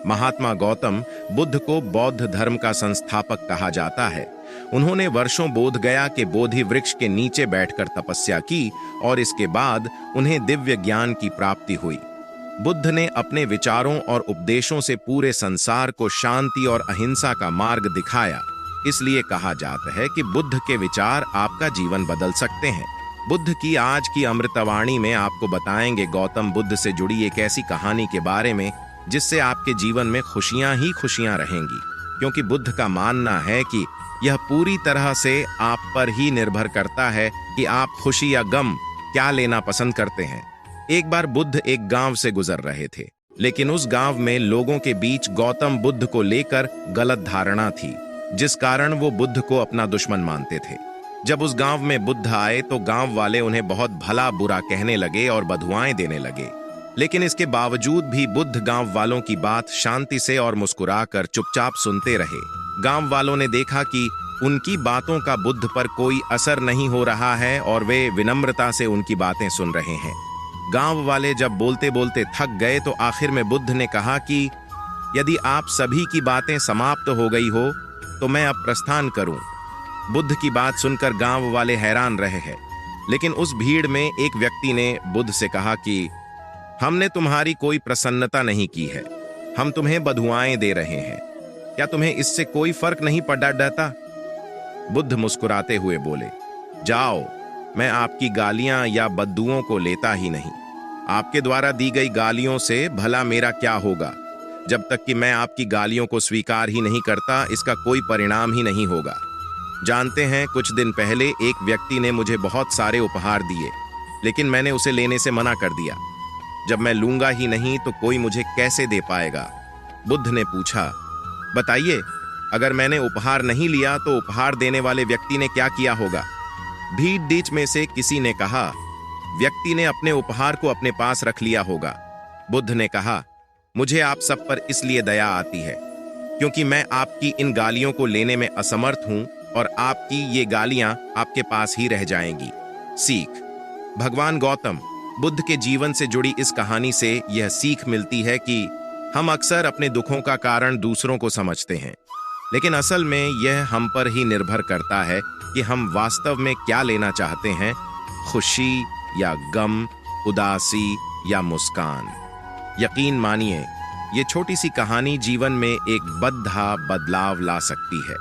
महात्मा गौतम बुद्ध को बौद्ध धर्म का संस्थापक कहा जाता है। उन्होंने वर्षों बोध गया के बोधि वृक्ष के नीचे बैठकर तपस्या की और इसके बाद उन्हें दिव्य ज्ञान की प्राप्ति हुई। बुद्ध ने अपने विचारों और उपदेशों से पूरे संसार को शांति और अहिंसा का मार्ग दिखाया। इसलिए कहा जाता है कि बुद्ध के विचार आपका जीवन बदल सकते हैं। बुद्ध की आज की अमृतवाणी में आपको बताएंगे गौतम बुद्ध से जुड़ी एक ऐसी कहानी के बारे में जिससे आपके जीवन में खुशियां ही खुशियां रहेंगी, क्योंकि बुद्ध का मानना है कि यह पूरी तरह से आप पर ही निर्भर करता है कि आप खुशी या गम क्या लेना पसंद करते हैं। एक बार बुद्ध एक गांव से गुजर रहे थे, लेकिन उस गांव में लोगों के बीच गौतम बुद्ध को लेकर गलत धारणा थी, जिस कारण वो बुद्ध को अपना दुश्मन मानते थे। जब उस गांव में बुद्ध आए तो गांव वाले उन्हें बहुत भला बुरा कहने लगे और बधुआएं देने लगे, लेकिन इसके बावजूद भी बुद्ध गांव वालों की बात शांति से और मुस्कुराकर चुपचाप सुनते रहे। गांव वालों ने देखा कि उनकी बातों का बुद्ध पर कोई असर नहीं हो रहा है और वे विनम्रता से उनकी बातें सुन रहे हैं। गांव वाले जब बोलते बोलते थक गए तो आखिर में बुद्ध ने कहा कि यदि आप सभी की बातें समाप्त हो गई हो तो मैं अब प्रस्थान करूं। बुद्ध की बात सुनकर गांव वाले हैरान रहे हैं, लेकिन उस भीड़ में एक व्यक्ति ने बुद्ध से कहा कि हमने तुम्हारी कोई प्रसन्नता नहीं की है, हम तुम्हें बधुआएं दे रहे हैं, क्या तुम्हें इससे कोई फर्क नहीं पड़ता? बुद्ध मुस्कुराते हुए बोले, जाओ, मैं आपकी गालियां या बद्दुओं को लेता ही नहीं। आपके द्वारा दी गई गालियों से भला मेरा क्या होगा? जब तक कि मैं आपकी गालियों को स्वीकार ही नहीं करता, इसका कोई परिणाम ही नहीं होगा। जानते हैं, कुछ दिन पहले एक व्यक्ति ने मुझे बहुत सारे उपहार दिए, लेकिन मैंने उसे लेने से मना कर दिया। जब मैं लूंगा ही नहीं तो कोई मुझे कैसे दे पाएगा? बुद्ध ने पूछा, बताइए, अगर मैंने उपहार नहीं लिया तो उपहार देने वाले व्यक्ति ने क्या किया होगा? भीड़ बीच में से किसी ने कहा, व्यक्ति ने अपने उपहार को अपने पास रख लिया होगा। बुद्ध ने कहा, मुझे आप सब पर इसलिए दया आती है क्योंकि मैं आपकी इन गालियों को लेने में असमर्थ हूं और आपकी ये गालियां आपके पास ही रह जाएंगी। सीख। भगवान गौतम बुद्ध के जीवन से जुड़ी इस कहानी से यह सीख मिलती है कि हम अक्सर अपने दुखों का कारण दूसरों को समझते हैं, लेकिन असल में यह हम पर ही निर्भर करता है कि हम वास्तव में क्या लेना चाहते हैं, खुशी या गम, उदासी या मुस्कान। यकीन मानिए, ये छोटी सी कहानी जीवन में एक बड़ा बदलाव ला सकती है।